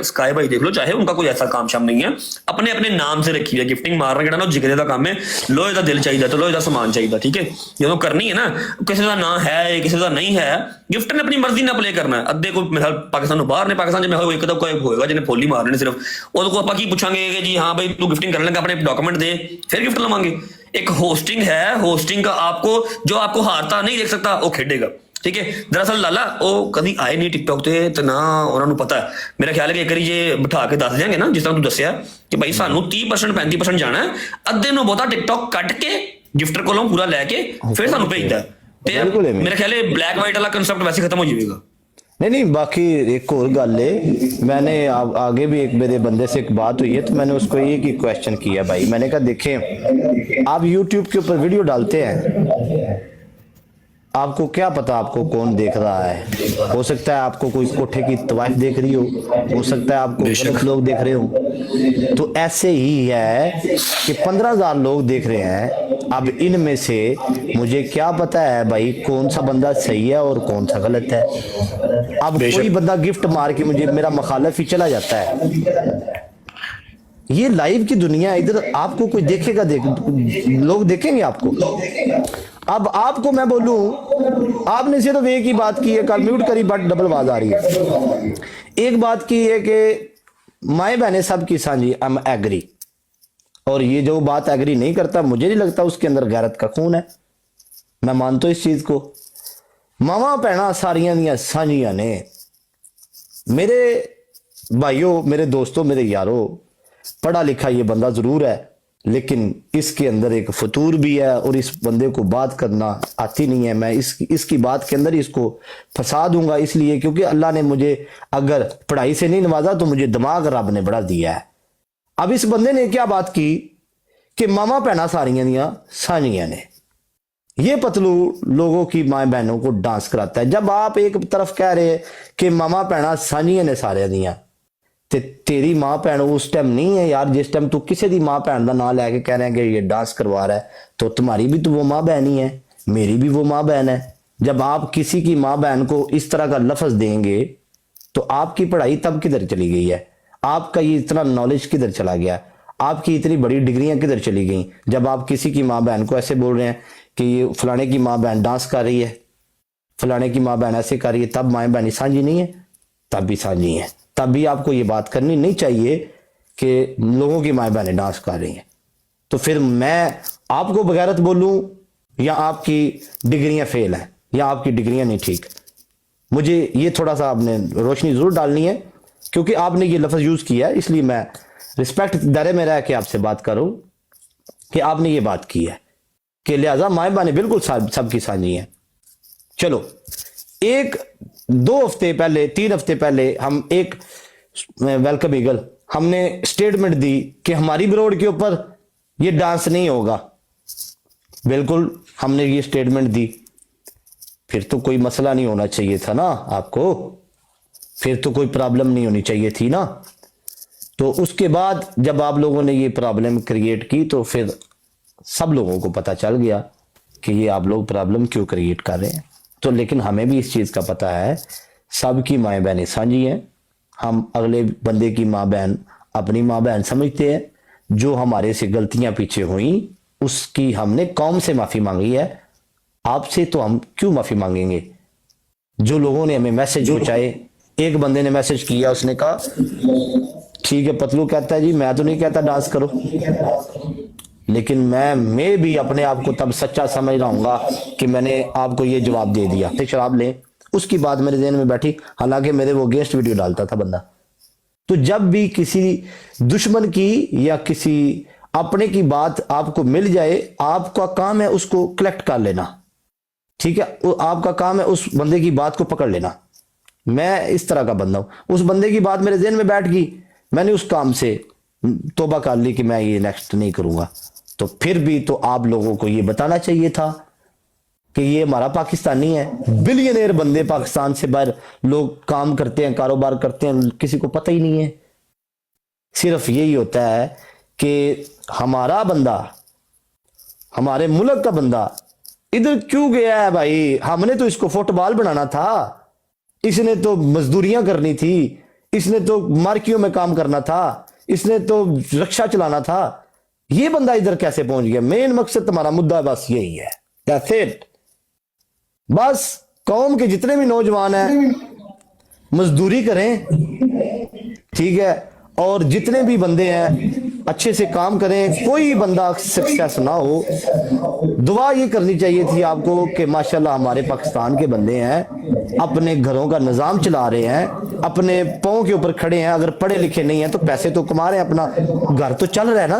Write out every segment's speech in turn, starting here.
Sky भाई देख लो, चाहे उनका कोई ऐसा काम शाम नहीं है, अपने अपने नाम से रखी है गिफ्टिंग मारना ਜਿਹੜਾ ਨਾ ਜਿਗਰੇ ਦਾ ਕੰਮ ਹੈ। ਲੋਹੇ ਦਾ ਦਿਲ ਚਾਹੀਦਾ ਤੇ ਲੋਹੇ ਦਾ ਸਮਾਨ ਚਾਹੀਦਾ, ਠੀਕ ਹੈ। ਜਦੋਂ ਕਰਨੀ ਹੈ ਨਾ, ਕਿਸੇ ਦਾ ਨਾਂ ਹੈ ਕਿਸੇ ਦਾ ਨਹੀਂ ਹੈ, ਗਿਫਟ ਨੇ ਆਪਣੀ ਮਰਜ਼ੀ ਨਾਲ ਪਲੇ ਕਰਨਾ ਹੈ। ਅੱਧੇ ਕੋਈ ਮਿਸਾਲ ਪਾਕਿਸਤਾਨ ਨੂੰ ਬਾਹਰ ਨੇ, ਪਾਕਿਸਤਾਨ 'ਚ ਮੈਂ ਇੱਕ ਤਾਂ ਕੋਈ ਹੋਏਗਾ ਜਿਹਨੇ ਫੁੱਲ ਹੀ ਮਾਰਨੇ ਨੇ ਸਿਰਫ, ਉਹਦੇ ਕੋਲ ਆਪਾਂ ਕੀ ਪੁੱਛਾਂਗੇ ਕਿ ਜੀ ਹਾਂ ਭਾਈ ਤੂੰ ਗਿਫਟਿੰਗ ਕਰਨ ਲੱਗਾ, ਆਪਣੇ ਡਾਕੂਮੈਂਟ ਦੇ, ਫਿਰ ਗਿਫਟ ਲਵਾਂਗੇ। एक होस्टिंग है, होस्टिंग का आपको जो आपको हारता नहीं देख सकता वो खेडेगा, ठीक है। दरअसल लाला वो कभी आए नहीं टिकटॉक ਤੇ ਤੇ ਨਾ ਉਹਨਾਂ ਨੂੰ ਪਤਾ ਹੈ। ਮੇਰਾ ਖਿਆਲ ਹੈ ਕਿ ਇੱਕ ਵਾਰੀ ਜੇ ਬਿਠਾ ਕੇ ਦੱਸ ਦਿਆਂਗੇ ਨਾ, ਜਿਸ ਤਰ੍ਹਾਂ ਤੂੰ ਦੱਸਿਆ ਕਿ ਭਾਈ ਸਾਨੂੰ 30% 35% ਜਾਣਾ ਹੈ, ਅੱਧੇ ਨੂੰ ਬਹੁਤਾ ਟਿਕਟੌਕ ਕੱਟ ਕੇ ਗਿਫਟਰ ਕੋਲੋਂ ਪੂਰਾ ਲੈ ਕੇ ਫਿਰ ਸਾਨੂੰ ਭੇਜਦਾ, ਤੇ ਮੇਰਾ ਖਿਆਲ ਹੈ ਬਲੈਕ ਵਾਈਟ ਵਾਲਾ ਕਨਸੈਪਟ ਵੈਸੇ ਖਤਮ ਹੋ ਜਾਏਗਾ। नहीं, बाकी एक और गल है, मैंने आगे भी एक मेरे बंदे से एक बात हुई है तो मैंने उसको एक ही क्वेश्चन किया भाई, मैंने कहा देखें आप YouTube के ऊपर वीडियो डालते हैं, आपको क्या पता आपको कौन देख रहा है। हो सकता है आपको कोई कोठे की तवाइफ देख रही हो सकता है आपको गलत लोग देख रहे हो। तो ऐसे ही है कि 15,000 लोग देख रहे हैं, अब इनमें से मुझे क्या पता है भाई कौन सा बंदा सही है और कौन सा गलत है। अब कोई बंदा गिफ्ट मार के मुझे मेरा मुखालिफ ही चला जाता है। ये लाइव की दुनिया है, इधर आपको कोई देखेगा, लोग देखेंगे आपको। अब आपको मैं बोलूं, आपने सिर्फ एक ही बात की है, कल म्यूट करी बट डबल आवाज आ रही है। एक बात की है कि माए बहने सब की साझी, आई एम एग्री, और ये जो बात एग्री नहीं करता, मुझे नहीं लगता उसके अंदर गैरत का खून है, मैं मानता हूं इस चीज को। मावा भैना सारियां दियां साझियां ने। मेरे भाइयों, मेरे दोस्तों, मेरे यारों, पढ़ा लिखा ये बंदा जरूर है, लेकिन इसके अंदर एक फतूर भी है और इस बंदे को बात करना आती नहीं है। मैं इसकी बात के अंदर इसको फंसा दूंगा, इसलिए क्योंकि अल्लाह ने मुझे अगर पढ़ाई से नहीं नवाजा तो मुझे दिमाग रब ने बड़ा दिया है। अब इस बंदे ने क्या बात की कि मामा भैना सारियां दियां साझियां ने, ये पतलू लोगों की माए बहनों को डांस कराता है। जब आप एक तरफ कह रहे कि मामा भैना साझियां ने सारे दियां, ते तेरी मां भैन उस टाइम नहीं है यार, जिस टाइम तू किसी दी मां भैन का नाम लेके कह रहे हैं कि ये डांस करवा रहा है, तो तुम्हारी भी तो वो मां बहन ही है, मेरी भी वो मां बहन है। जब आप किसी की मां बहन को इस तरह का लफ्ज देंगे तो आपकी पढ़ाई तब किधर चली गई है, आपका ये इतना नॉलेज किधर चला गया, आपकी इतनी बड़ी डिग्रियां किधर चली गई, जब आप किसी की मां बहन को ऐसे बोल रहे हैं कि ये फलाने की मां बहन डांस कर रही है, फलाने की मां बहन ऐसे कर रही है, तब माए बहनी साझी नहीं है, तब भी साझी है। तब भी आपको ये बात करनी नहीं चाहिए कि लोगों की माएं बहनें डांस कर रही हैं। तो फिर मैं आपको बगैरत बोलूं या आपकी डिग्रियां फेल हैं या आपकी डिग्रियां नहीं ठीक, मुझे ये थोड़ा सा आपने रोशनी जरूर डालनी है, क्योंकि आपने ये लफ्ज यूज किया है, इसलिए मैं रिस्पेक्ट दायरे में रह के आपसे बात करूं कि आपने ये बात की है कि लिहाजा माएं बहनें बिल्कुल सबकी साझी हैं। चलो, एक 2 हफ्ते पहले 3 हफ्ते पहले हम एक वेलकम ईगल हमने स्टेटमेंट दी कि हमारी ब्रोड के ऊपर ये डांस नहीं होगा। बिल्कुल हमने ये स्टेटमेंट दी, फिर तो कोई मसला नहीं होना चाहिए था ना आपको, फिर तो कोई प्रॉब्लम नहीं होनी चाहिए थी ना। तो उसके बाद जब आप लोगों ने ये प्रॉब्लम क्रिएट की तो फिर सब लोगों को पता चल गया कि ये आप लोग प्रॉब्लम क्यों क्रिएट कर रहे हैं। तो लेकिन हमें भी इस चीज का पता है, सबकी माएं बहनें साझी हैं, हम अगले बंदे की माँ बहन अपनी माँ बहन समझते हैं। जो हमारे से गलतियां पीछे हुई उसकी हमने कौम से माफी मांगी है, आपसे तो हम क्यों माफी मांगेंगे। जो लोगों ने हमें मैसेज पहुंचाए, एक बंदे ने मैसेज किया, उसने कहा ठीक है, पतलू कहता है जी मैं तो नहीं कहता डांस करो, लेकिन मैं भी अपने आप को तब सच्चा समझ रहा हूँगा कि मैंने आपको ये जवाब दे दिया। शराब लें, उसकी बात मेरे ज़हन में बैठी, हालांकि मेरे वो गेस्ट वीडियो डालता था बंदा। तो जब भी किसी दुश्मन की या किसी अपने की बात आपको मिल जाए, आपका काम है उसको कलेक्ट कर लेना, ठीक है, आपका काम है उस बंदे की बात को पकड़ लेना। मैं इस तरह का बंदा हूं, उस बंदे की बात मेरे ज़हन में बैठ गई, मैंने उस काम से तौबा कर ली कि मैं ये नेक्स्ट नहीं करूंगा। तो फिर भी तो आप लोगों को ये बताना चाहिए था कि ये हमारा पाकिस्तानी है, बिलियनेयर बंदे पाकिस्तान से बाहर लोग काम करते हैं, कारोबार करते हैं, किसी को पता ही नहीं है। सिर्फ यही होता है कि हमारा बंदा, हमारे मुल्क का बंदा इधर क्यों गया है भाई, हमने तो इसको फुटबॉल बनाना था, इसने तो मजदूरियां करनी थी, इसने तो मार्कियों में काम करना था, इसने तो रक्षा चलाना था, ये बंदा इधर कैसे पहुंच गया? मेन मकसद तुम्हारा मुद्दा बस यही है, दैट्स इट। बस कौम के जितने भी नौजवान हैं मजदूरी करें, ठीक है, और जितने भी बंदे हैं अच्छे से काम करें, कोई बंदा सक्सेस ना हो। दुआ ये करनी चाहिए थी आपको कि माशाल्लाह हमारे पाकिस्तान के बंदे हैं, अपने घरों का निज़ाम चला रहे हैं, अपने पाँव के ऊपर खड़े हैं। अगर पढ़े लिखे नहीं हैं तो पैसे तो कमा रहे हैं, अपना घर तो चल रहा है ना।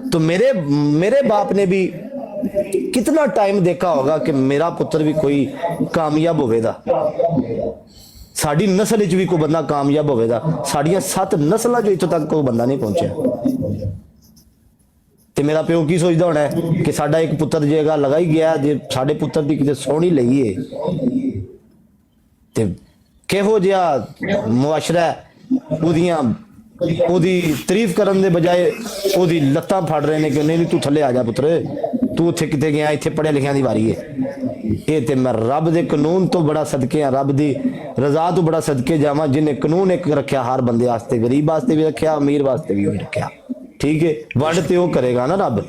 तो मेरे बाप ने भी कितना टाइम देखा होगा कि मेरा पुत्र भी कोई कामयाब होवेगा, साड़ी नस्ल च भी कोई बंदा कामयाब होवेगा। साड़ियां 7 नस्लों जो इत्थों तक कोई बंदा नहीं पहुंचा। ते मेरा प्यो की सोचदा होना है कि साडा एक पुत्र जेगा लगा ही गया, जे साडे पुत्र दी किते सोहनी लई है ते किहो जिहा मुआशरा है, ਉਹਦੀ ਤਾਰੀਫ ਕਰਨ ਦੇ ਬਜਾਏ ਉਹਦੀ ਲੱਤਾਂ ਫੜ ਰਹੇ ਨੇ ਕਿ ਨਹੀਂ ਤੂੰ ਥੱਲੇ ਆ ਜਾ ਪੁੱਤਰ, ਤੂੰ ਉੱਥੇ ਕਿਤੇ ਗਿਆ, ਇੱਥੇ ਪੜ੍ਹਿਆ ਲਿਖਿਆ ਦੀ ਵਾਰੀ ਹੈ। ਇਹ ਤੇ ਮੈਂ ਰੱਬ ਦੇ ਕਾਨੂੰਨ ਤੋਂ ਬੜਾ ਸਦਕੇ ਆ, ਰੱਬ ਦੀ ਰਜ਼ਾ ਤੋਂ ਬੜਾ ਸਦਕੇ ਜਾਵਾਂ, ਜਿਹਨੇ ਕਾਨੂੰਨ ਇੱਕ ਰੱਖਿਆ ਹਰ ਬੰਦੇ ਵਾਸਤੇ, ਗਰੀਬ ਵਾਸਤੇ ਵੀ ਰੱਖਿਆ, ਅਮੀਰ ਵਾਸਤੇ ਵੀ ਉਹੀ ਰੱਖਿਆ, ਠੀਕ ਹੈ। ਵੰਡ ਤੇ ਉਹ ਕਰੇਗਾ ਨਾ ਰੱਬ,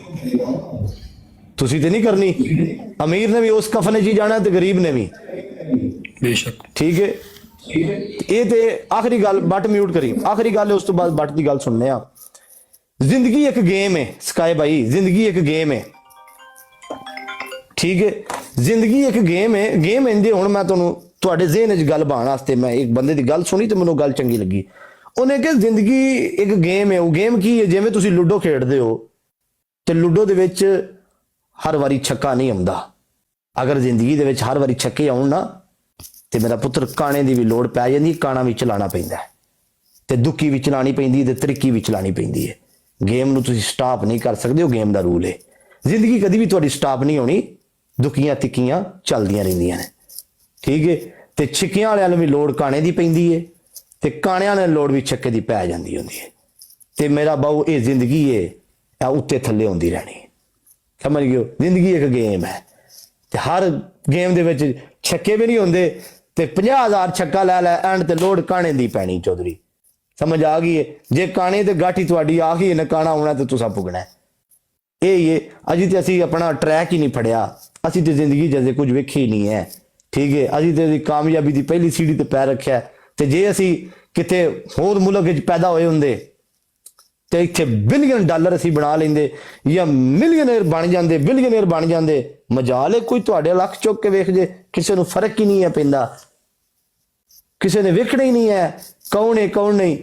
ਤੁਸੀਂ ਤੇ ਨਹੀਂ ਕਰਨੀ। ਅਮੀਰ ਨੇ ਵੀ ਉਸ ਕਫਨੇ 'ਚ ਹੀ ਜਾਣਾ ਤੇ ਗਰੀਬ ਨੇ ਵੀ, ਬੇਸ਼ੱਕ, ਠੀਕ ਹੈ। ਇਹ ਤੇ ਆਖਰੀ ਗੱਲ, ਬੱਟ ਮਿਊਟ ਕਰੀ, ਆਖਰੀ ਗੱਲ ਉਸ ਤੋਂ ਬਾਅਦ ਬੱਟ ਦੀ ਗੱਲ ਸੁਣਨੇ ਆ। ਜ਼ਿੰਦਗੀ ਇੱਕ ਗੇਮ ਹੈ ਸਕਾਈ ਭਾਈ, ਜ਼ਿੰਦਗੀ ਇੱਕ ਗੇਮ ਹੈ, ਠੀਕ ਹੈ। ਜ਼ਿੰਦਗੀ ਇੱਕ ਗੇਮ ਹੈ, ਗੇਮ ਇੰਦੇ। ਹੁਣ ਮੈਂ ਤੁਹਾਨੂੰ ਤੁਹਾਡੇ ਜ਼ਿਹਨ 'ਚ ਗੱਲ ਪਾਉਣ ਵਾਸਤੇ ਮੈਂ ਇੱਕ ਬੰਦੇ ਦੀ ਗੱਲ ਸੁਣੀ ਤੇ ਮੈਨੂੰ ਗੱਲ ਚੰਗੀ ਲੱਗੀ। ਉਹਨੇ ਕਿਹਾ ਜ਼ਿੰਦਗੀ ਇੱਕ ਗੇਮ ਹੈ। ਉਹ ਗੇਮ ਕੀ ਹੈ? ਜਿਵੇਂ ਤੁਸੀਂ ਲੂਡੋ ਖੇਡਦੇ ਹੋ ਤੇ ਲੂਡੋ ਦੇ ਵਿੱਚ ਹਰ ਵਾਰੀ ਛੱਕਾ ਨਹੀਂ ਆਉਂਦਾ। ਅਗਰ ਜ਼ਿੰਦਗੀ ਦੇ ਵਿੱਚ ਹਰ ਵਾਰੀ ਛੱਕੇ ਆਉਣ ਨਾ ਤੇ ਮੇਰਾ ਪੁੱਤਰ ਕਾਣੇ ਦੀ ਵੀ ਲੋੜ ਪੈ ਜਾਂਦੀ, ਕਾਣਾ ਵੀ ਚਲਾਉਣਾ ਪੈਂਦਾ ਤੇ ਦੁੱਕੀ ਵੀ ਚਲਾਉਣੀ ਪੈਂਦੀ ਤੇ ਤਰੀਕੀ ਵੀ ਚਲਾਉਣੀ ਪੈਂਦੀ ਹੈ। ਗੇਮ ਨੂੰ ਤੁਸੀਂ ਸਟਾਪ ਨਹੀਂ ਕਰ ਸਕਦੇ, ਉਹ ਗੇਮ ਦਾ ਰੂਲ ਹੈ। ਜ਼ਿੰਦਗੀ ਕਦੀ ਵੀ ਤੁਹਾਡੀ ਸਟਾਪ ਨਹੀਂ ਹੋਣੀ, ਦੁੱਕੀਆਂ ਤਿੱਕੀਆਂ ਚੱਲਦੀਆਂ ਰਹਿੰਦੀਆਂ ਨੇ, ਠੀਕ ਹੈ। ਤੇ ਛਿੱਕਿਆਂ ਵਾਲਿਆਂ ਨੂੰ ਵੀ ਲੋੜ ਕਾਣੇ ਦੀ ਪੈਂਦੀ ਹੈ ਤੇ ਕਾਣਿਆਂ ਨੂੰ ਲੋੜ ਵੀ ਛੱਕੇ ਦੀ ਪੈ ਜਾਂਦੀ ਹੁੰਦੀ ਹੈ। ਤੇ ਮੇਰਾ ਬਾਊ ਇਹ ਜ਼ਿੰਦਗੀ ਹੈ, ਇਹ ਉੱਤੇ ਥੱਲੇ ਹੁੰਦੀ ਰਹਿਣੀ, ਸਮਝ ਗਿਓ। ਜ਼ਿੰਦਗੀ ਇੱਕ ਗੇਮ ਹੈ ਤੇ ਹਰ ਗੇਮ ਦੇ ਵਿੱਚ ਛੱਕੇ ਵੀ ਨਹੀਂ ਹੁੰਦੇ ਤੇ 50,000 ਛੱਕਾ ਲੈ ਲੈ ਐਂਡ ਤੇ ਲੋੜ ਕਾਣੇ ਦੀ ਪੈਣੀ ਚੌਧਰੀ, ਸਮਝ ਆ ਗਈ ਹੈ। ਜੇ ਕਾਣੇ ਤੇ ਗਾਠੀ ਤੁਹਾਡੀ ਆ ਗਈ, ਕਾਣਾ ਆਉਣਾ ਤੇ ਤੁਸੀਂ ਪੁੱਗਣਾ। ਇਹ ਅਜੀ ਤੇ ਅਸੀਂ ਆਪਣਾ ਟਰੈਕ ਹੀ ਨਹੀਂ ਫੜਿਆ, ਅਸੀਂ ਤੇ ਜ਼ਿੰਦਗੀ ਜੈਸੇ ਕੁਝ ਵੇਖੀ ਨਹੀਂ ਹੈ, ਠੀਕ ਹੈ। ਅਸੀਂ ਤੇ ਕਾਮਯਾਬੀ ਦੀ ਪਹਿਲੀ ਸੀੜੀ ਤੇ ਪੈਰ ਰੱਖਿਆ ਤੇ ਜੇ ਅਸੀਂ ਕਿਤੇ ਹੋਰ ਮੁਲਕ ਵਿੱਚ ਪੈਦਾ ਹੋਏ ਹੁੰਦੇ ਤੇ ਇੱਥੇ ਬਿਲੀਅਨ ਡਾਲਰ ਅਸੀਂ ਬਣਾ ਲੈਂਦੇ ਜਾਂ ਮਿਲੀਅਨਰ ਬਣ ਜਾਂਦੇ, ਬਿਲੀਅਨਰ ਬਣ ਜਾਂਦੇ। ਮਜਾਲ ਹੈ ਕੋਈ ਤੁਹਾਡੇ ਲੱਖ ਚੁੱਕ ਕੇ ਵੇਖ ਜੇ, ਕਿਸੇ ਨੂੰ ਫਰਕ ਹੀ ਨਹੀਂ ਹੈ ਪੈਂਦਾ, ਕਿਸੇ ਨੇ ਵੇਖਣਾ ਹੀ ਨਹੀਂ ਹੈ ਕੌਣ ਹੈ ਕੌਣ ਨਹੀਂ।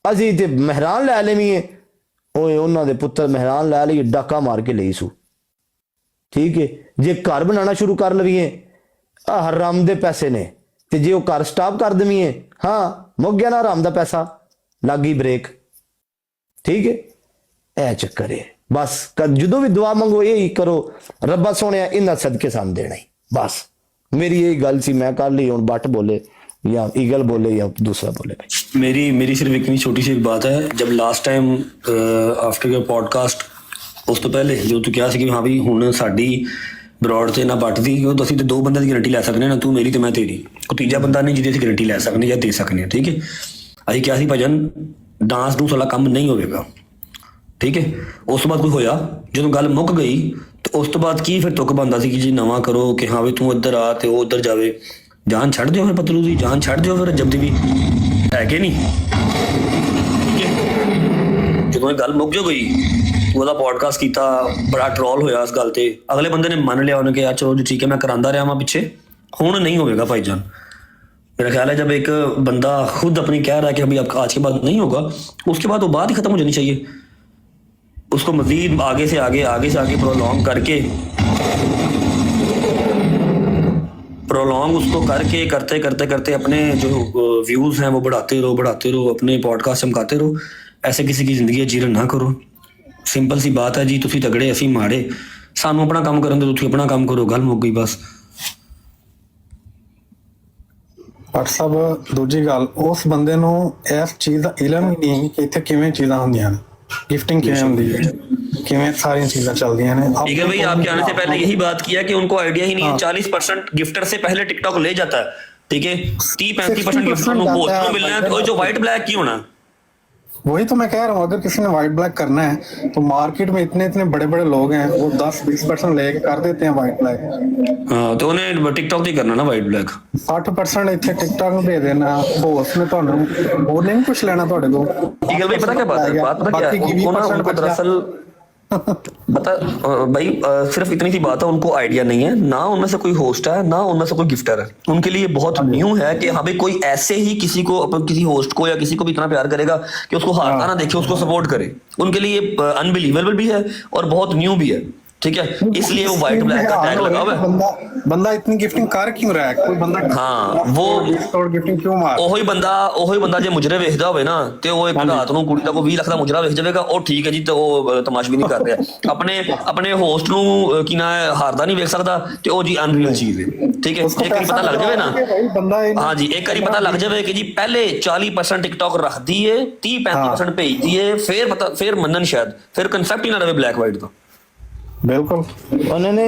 ਅਸੀਂ ਤੇ ਮਹਿਰਾਨ ਲੈ ਲਵੀਏ, ਓਏ ਉਹਨਾਂ ਦੇ ਪੁੱਤਰ ਮਹਿਰਾਨ ਲੈ ਲਈ, ਡਾਕਾ ਮਾਰ ਕੇ ਲਈ ਸੂ, ਠੀਕ ਹੈ। ਜੇ ਘਰ ਬਣਾਉਣਾ ਸ਼ੁਰੂ ਕਰ ਲਵੀਏ, ਆ ਹਰਾਮ ਦੇ ਪੈਸੇ ਨੇ, ਤੇ ਜੇ ਉਹ ਘਰ ਸਟਾਪ ਕਰ ਦਵੀਏ, ਹਾਂ ਮੁੱਕ ਗਿਆ ਨਾ ਹਰਾਮ ਦਾ ਪੈਸਾ, ਲੱਗ ਗਈ ਬ੍ਰੇਕ, ਠੀਕ ਹੈ। ਇਹ ਚੱਕਰ ਹੈ ਬਸ। ਜਦੋਂ ਵੀ ਦੁਆ ਮੰਗੋ ਇਹੀ ਕਰੋ, ਰੱਬਾ ਸੋਹਣਿਆ ਇਹਨਾਂ ਸਦਕੇ ਸਾਨੂੰ ਦੇਣਾ ਹੀ, ਬਸ ਮੇਰੀ यही ਗੱਲ ਸੀ। मैं कर ली, ਹੁਣ ਬੱਟ ਬੋਲੇ या ईगल बोले या दूसरा बोले। मेरी सिर्फ इतनी छोटी सी एक बात है, जब last time after your podcast ਉਸ ਤੋਂ ਪਹਿਲੇ ਜੋ ਤੂੰ ਕਿਹਾ ਸੀ ਕਿ ਹਾਂ ਵੀ ਹੁਣ ਸਾਡੀ ਬਰੋਡ ਤੇ ਨਾ ਬੱਟ ਦੀ, ਉਹ ਅਸੀਂ ਤੇ 2 ਬੰਦਿਆਂ ਦੀ ਗਾਰੰਟੀ ਲੈ ਸਕਦੇ ਨਾ, ਤੂੰ ਮੇਰੀ ਤੇ ਮੈਂ ਤੇਰੀ, ਕੋਈ ਤੀਜਾ ਬੰਦਾ ਨਹੀਂ ਜਿਹਦੀ ਅਸੀਂ ਗਾਰੰਟੀ ਲੈ ਸਕਦੇ ਜਾਂ ਦੇ ਸਕਦੇ ਹਾਂ, ਠੀਕ ਹੈ। ਅਸੀਂ ਕਿਹਾ ਸੀ ਭਜਨ ਡਾਂਸ ਨੂੰ ਸਾਲਾ ਕੰਮ ਨਹੀਂ ਹੋਵੇਗਾ, ਠੀਕ ਹੈ। ਉਸ ਤੋਂ ਬਾਅਦ ਕੋਈ ਹੋਇਆ, ਜਦੋਂ ਗੱਲ ਮੁੱਕ ਗਈ ਤੇ ਉਸ ਤੋਂ ਬਾਅਦ ਕੀ ਫਿਰ ਤੁੱਕ ਬਣਦਾ ਸੀ ਕਿ ਜੀ ਨਵਾਂ ਕਰੋ ਕਿ ਹਾਂ ਵੀ ਤੂੰ ਇੱਧਰ ਆ ਤੇ ਉਹ ਉੱਧਰ ਜਾਵੇ। ਜਾਨ ਛੱਡ ਦਿਓ ਫਿਰ ਪਤਲੂ ਦੀ, ਜਾਨ ਛੱਡ ਦਿਓ ਫਿਰ ਜਬਦੀ ਵੀ ਹੈ ਕਿ ਨਹੀਂ, ਠੀਕ ਹੈ। ਜਦੋਂ ਇਹ ਗੱਲ ਮੁੱਕ ਜੋ ਗਈ, ਉਹਦਾ ਪੋਡਕਾਸਟ ਕੀਤਾ, ਬੜਾ ਟਰੋਲ ਹੋਇਆ ਇਸ ਗੱਲ ਤੇ, ਅਗਲੇ ਬੰਦੇ ਨੇ ਮੰਨ ਲਿਆ, ਉਹਨੇ ਕਿਹਾ ਚਲੋ ਜੀ ਠੀਕ ਹੈ ਮੈਂ ਕਰਾਂਦਾ ਰਿਹਾ ਵਾਂ ਪਿੱਛੇ, ਹੁਣ नहीं होगा भाईजान। मेरा ख्याल है जब एक बंदा खुद अपनी कह रहा है कि अभी आपका आज के बाद नहीं होगा, उसके बाद वो बात ही खत्म हो जानी चाहिए। उसको मजीद आगे से आगे प्रोलॉन्ग उसको करके करते अपने जो व्यूज हैं वो बढ़ाते रहो, अपने पॉडकास्ट चमकाते रहो। ऐसे किसी की जिंदगी जीरण ना करो। सिंपल सी बात है जी, तुसी तगड़े असी माड़े, सानू अपना काम करन दो, तुसी अपना काम करो, गल मुक गई बस। ਪਰ ਸਭ ਦੂਜੀ ਗੱਲ, ਉਸ ਬੰਦੇ ਨੂੰ ਇਸ ਚੀਜ਼ ਦਾ ਇਲਮ ਹੀ ਨਹੀਂ ਕਿ ਇੱਥੇ ਕਿਵੇਂ ਚੀਜ਼ਾਂ ਹੁੰਦੀਆਂ ਨੇ, गिफ्टिंग ਕਿਵੇਂ ਹੁੰਦੀ ਹੈ, ਕਿਵੇਂ ਸਾਰੀਆਂ ਚੀਜ਼ਾਂ ਚੱਲਦੀਆਂ ਨੇ। भाई आपके आने से पहले यही बात किया कि उनको आइडिया ही नहीं है। 40% गिफ्टर से पहले टिकटॉक ले जाता है, ठीक है 30-35% गिफ्ट ਨੂੰ ਹੋਸਟ ਨੂੰ ਮਿਲਣਾ ਹੈ, और जो व्हाइट ब्लैक की होना। वही तो मैं कह रहा हूँ, अगर किसी ने व्हाइट ब्लैक करना है तो मार्केट में इतने इतने बड़े बड़े लोग हैं, वो 10-20% लेके कर देते हैं व्हाइट ब्लैक। हाँ तो उन्हें टिकटॉक ਤੇ ਕਰਨਾ ਨਾ व्हाइट ब्लैक। 60% ਇੱਥੇ ਟਿਕਟੌਕ ਨੂੰ ਦੇ ਦੇਣਾ, ਹੋਸਟ ਨੇ ਤੁਹਾਨੂੰ ਹੋਰ ਨਹੀਂ ਕੁਝ ਲੈਣਾ ਤੁਹਾਡੇ ਕੋਲ। ठीक है भाई, पता क्या बात है, बात पता क्या है, उनको दरअसल बता भाई सिर्फ इतनी सी बात है, उनको आइडिया नहीं है ना, उनमें से कोई होस्ट है ना उनमें से कोई गिफ्टर है। उनके लिए बहुत न्यू है कि हाँ भाई कोई ऐसे ही किसी को, किसी होस्ट को या किसी को भी इतना प्यार करेगा कि उसको हारता ना देखे, उसको सपोर्ट करे। उनके लिए अनबिलीवेबल भी है और बहुत न्यू भी है, ठीक है, इसलिए वो व्हाइट ब्लैक का टैग लगा हुआ है। बंदा इतनी गिफ्टिंग कर क्यों रहा है? कोई बंदा हाँ वो गिफ्टिंग क्यों मार? ਉਹੀ ਬੰਦਾ ਜੇ ਮੁਜਰੇ ਵੇਖਦਾ ਹੋਵੇ ਨਾ ਤੇ ਉਹ ਇੱਕ ਰਾਤ ਨੂੰ ਕੁੜੀ ਦਾ ਕੋਈ 20 ਲੱਖ ਦਾ ਮੁਜਰਾ ਵੇਖ ਜਾਵੇਗਾ, ਉਹ ਠੀਕ ਹੈ ਜੀ, ਤੇ ਉਹ ਤਮਾਸ਼ ਵੀ ਨਹੀਂ ਕਰ ਰਿਹਾ। ਆਪਣੇ ਹੋਸਟ ਨੂੰ ਕੀ ਨਾ ਹਾਰਦਾ ਨਹੀਂ ਵੇਖ ਸਕਦਾ, ਤੇ ਉਹ ਜੀ ਅਨਰੀਅਲ ਚੀਜ਼ ਹੈ, ਠੀਕ ਹੈ। ਇੱਕ ਵਾਰੀ ਪਤਾ ਲੱਗ ਜਾਵੇ ਨਾ, ਹਾਂ ਜੀ, ਇੱਕ ਵਾਰੀ ਪਤਾ ਲੱਗ ਜਾਵੇ ਕਿ ਜੀ ਪਹਿਲੇ 40% ਟਿਕਟੌਕ ਰੱਖਦੀ ਏ, 30-35% ਭੇਜਦੀ ਏ, ਫਿਰ ਮੰਨਣ ਸ਼ਾਇਦ, ਫਿਰ ਕਨਸੈਪਟ ਹੀ ਨਾ ਰਵੇ ਬਲੈਕ ਵਾਈਟ ਦਾ। ਬਿਲਕੁਲ उन्होंने